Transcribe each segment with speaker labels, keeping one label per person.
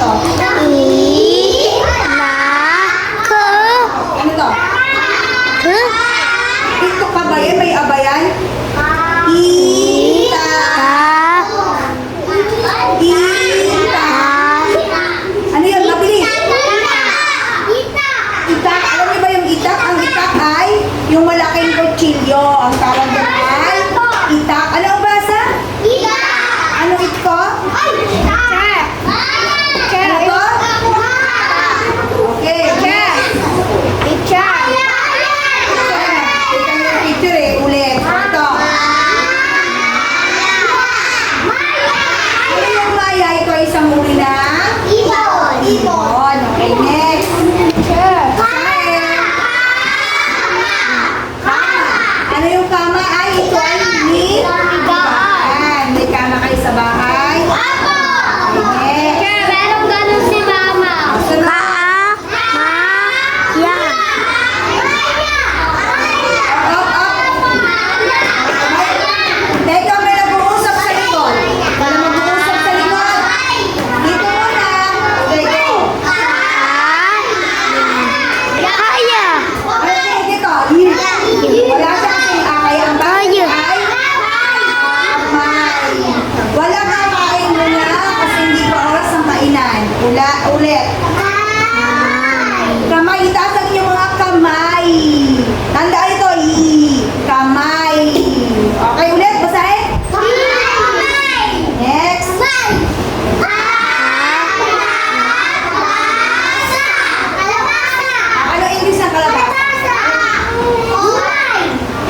Speaker 1: to? Ano to? Ito ka ba yan? May abayan? Ita. Ita. Ano yun? Mabilis. Itak. Alam niyo ba yung itak? Ang itak ay yung malaking kutsilyo. Ang tawag doon ay itak. Ano ang basa? Ano ito? Ano to? Okay. Ito yung picture eh. Ulit. Ito. Ano yung maya? Ito ay isang uri na? Ibon. Okay, next. Ano yung kama? Ay, ito ay higaan. May kama kayo sa bahay? Okay, next. Sunod. Up, up. Teka, may nag-uusap sa likod. Wala mag-uusap sa likod. Dito muna. Okay, go. Ay, dito. Wala siya kasi ay. Ang bakit ay kamay. Wala kakain muna kasi hindi pa oras ng kainan. Ulit. Kamay. Itaas ang inyong mga kamay. Tandaan ito. Kamay. Okay, ulit. Basahin. Next. Ano English ng kalabasa?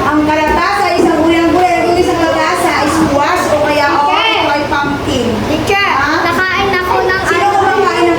Speaker 1: Ang kalabasa ay isang uri ng gulay. Ang English ng kalabasa ay squash o kaya o ay pumpkin. Ha? Sino kumakain ng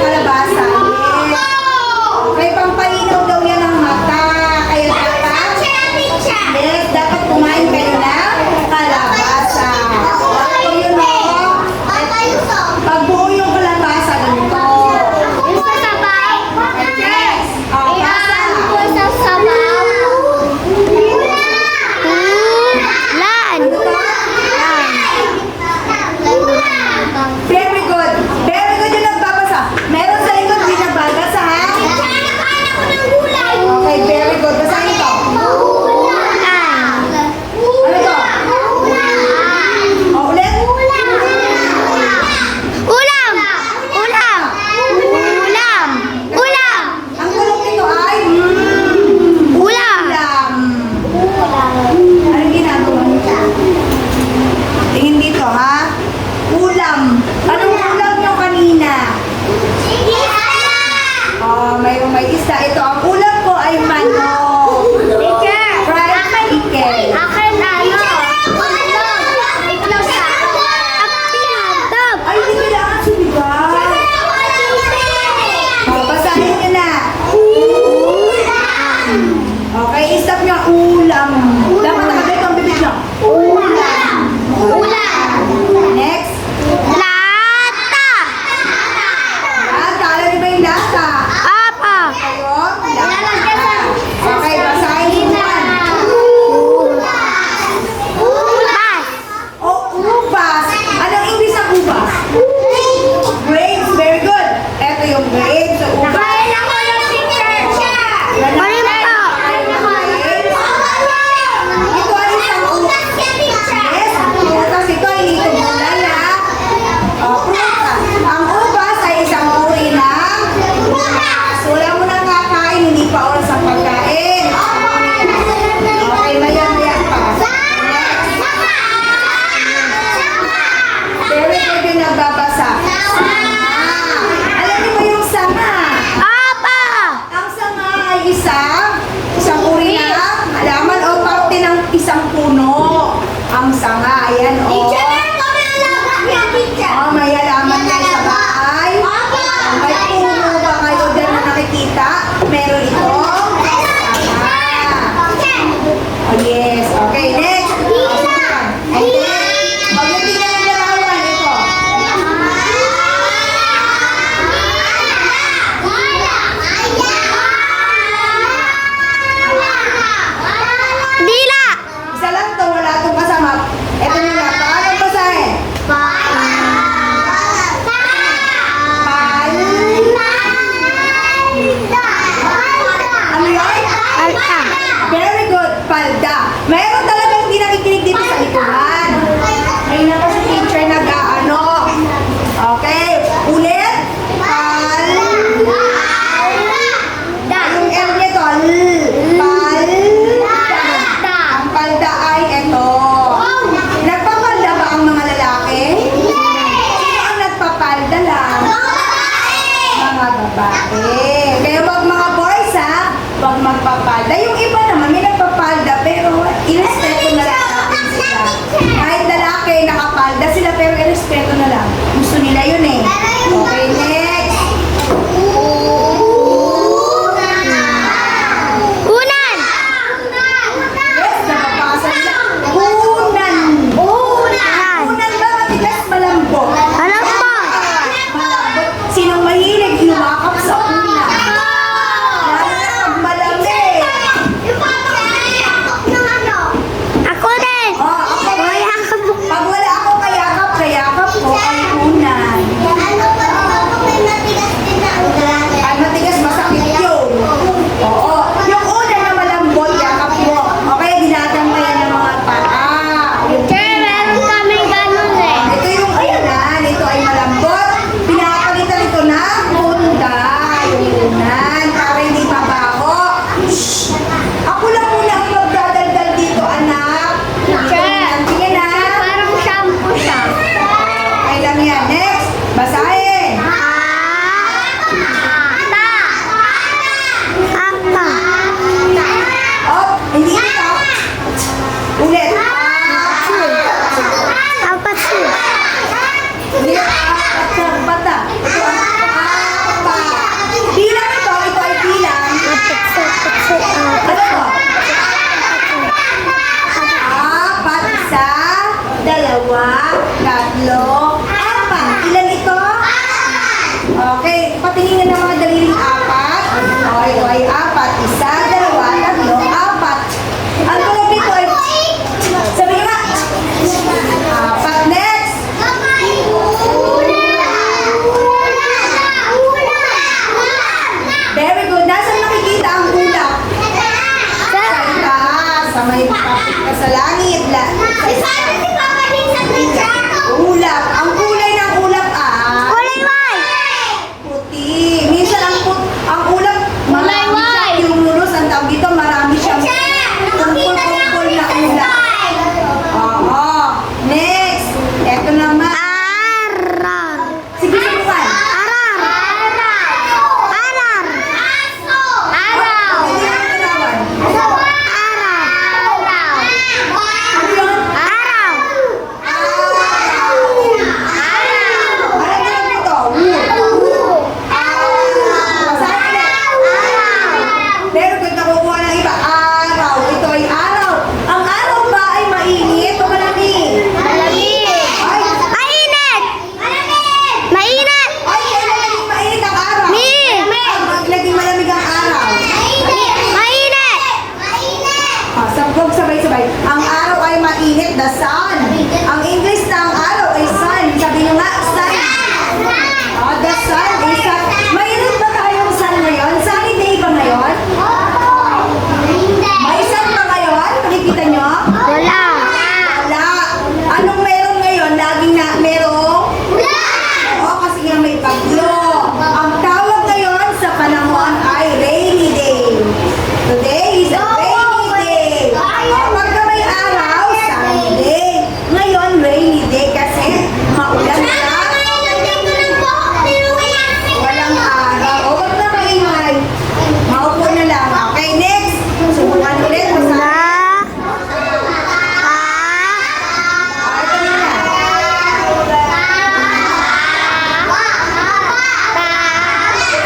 Speaker 1: babae. Kaya wag mga boys ha, wag magpapalda. Yung iba naman may nagpapalda pero irespeto na lang natin sila. Kahit lalaki nakapalda sila pero irespeto na lang. Gusto nila yun eh. Okay, next.
Speaker 2: Unan!
Speaker 1: Yes, nakapasa nila. Unan. Unan ba matigas malambot?
Speaker 2: Alam mo!
Speaker 1: Malambot. Sinong mahilig yumakap sa una? Lalo na pag malamig.
Speaker 2: Ako din!
Speaker 1: Oh, ako
Speaker 2: Wala ka po.
Speaker 1: pag wala akong kayakap ko ay unan. Ay matigas masakit yun. Oo. Yung unan na malambot, yakap mo. Okay, dinadamayan ng mga paa.
Speaker 2: Sir, meron kami ganun eh.
Speaker 1: Ito yung unan. Ito ay malambot. Pinapalitan ito ng bunda. Yung unan. Para hindi mabaho. Shhh! Ako lang muna ang magdadaldal dito, anak.
Speaker 2: Sir,
Speaker 1: Tingnan na.
Speaker 2: parang shampoo siya.
Speaker 1: Okay lang yan. Next. Basahin.
Speaker 2: Apa.
Speaker 1: Oh, hindi ito. Ulit.
Speaker 2: Apa su.
Speaker 1: Hindi. Bata. Ito ang pa. Bilang ito. Ito ay bilang. Ano to? Apat, isa, dalawa, tatlo, apat. Ilan ito? Okay, patingin nga ng mga daliling apat. Okay, ito ay apat. Isa, dalawa, tatlo, apat. Ang tulog nito ay... Sabi nga. Apat, next. Very good. Nasaan nakikita ang ulap? Sa itaas. Sa may kapit ka sa langit. Ulap. Ang kulay ng ulap ay...
Speaker 2: Kulay white.
Speaker 1: Puti. Minsan ang ulap, marami
Speaker 2: Kulay
Speaker 1: siya
Speaker 2: white.
Speaker 1: yung lulus. Ang tawag dito, marami siyang kumpul-kumpul na ulap. Oo. Next. Eto naman.
Speaker 2: Arar.
Speaker 1: Sige, subukan.
Speaker 2: Arar. Arar. Araw.
Speaker 1: Hindi naman kailangan.
Speaker 2: Araw.
Speaker 1: Ano yun?
Speaker 2: Araw.
Speaker 1: Ano yun dito? Basahin ulit. Pero kung nakukuha ng iba, araw. Ito ay araw. Ang araw ba ay mainit o malamig? Ay,
Speaker 2: Mainit. Mainit.
Speaker 1: ay, kailan naging mainit ang araw? Ay, naging malamig ang araw.
Speaker 2: Mainit.
Speaker 1: Sabog sabay-sabay. Ang araw ay mainit, the sun. Ang English ng araw ay sun. Sabi nyo nga, sun. The sun is sun. Mayroon ba tayong sun ngayon? Sunny day ba ngayon? May sun ba ngayon? Nakikita nyo?
Speaker 2: Wala.
Speaker 1: Wala. Anong meron ngayon? Laging na merong? Oo, kasi nga may bagyo. Ang tawag ngayon sa panahon ay rainy day. Today is a rainy day. Pagka may araw, sunny day. Ngayon, rainy day kasi maulan na. Walang araw. O, wag na maingay. Maupo na lang. Okay, next. Subukan ulit. Basahin. Ito na.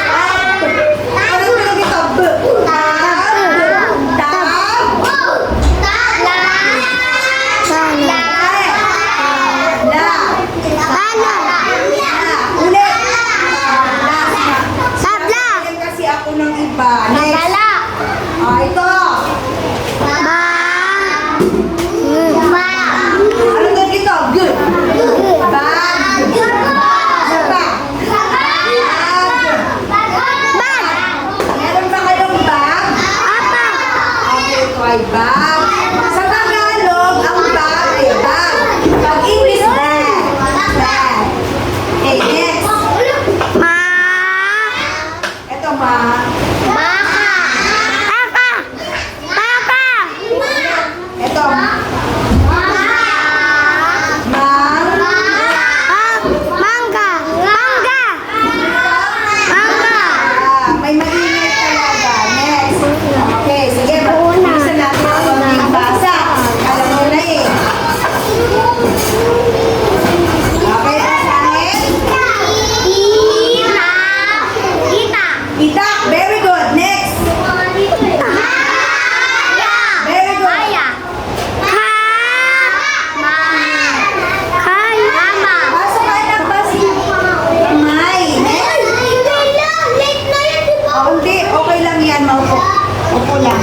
Speaker 1: Ano tulog ito? B. Tab. La. Ulit.
Speaker 2: Tabla.
Speaker 1: Ayan kasi ako ng iba. Next. Ito. Ano tulog ito? G. Bag. Ano pa? Bag. Meron ba kayong bag? Okay, ito ay bag. Sa Tagalog, ang bag ay bag. Pag English, bag. Bag. Okay, next. Ito, ma. Ito.
Speaker 2: Mangga.
Speaker 1: Hindi, okay lang yan. Maupo. Upo lang.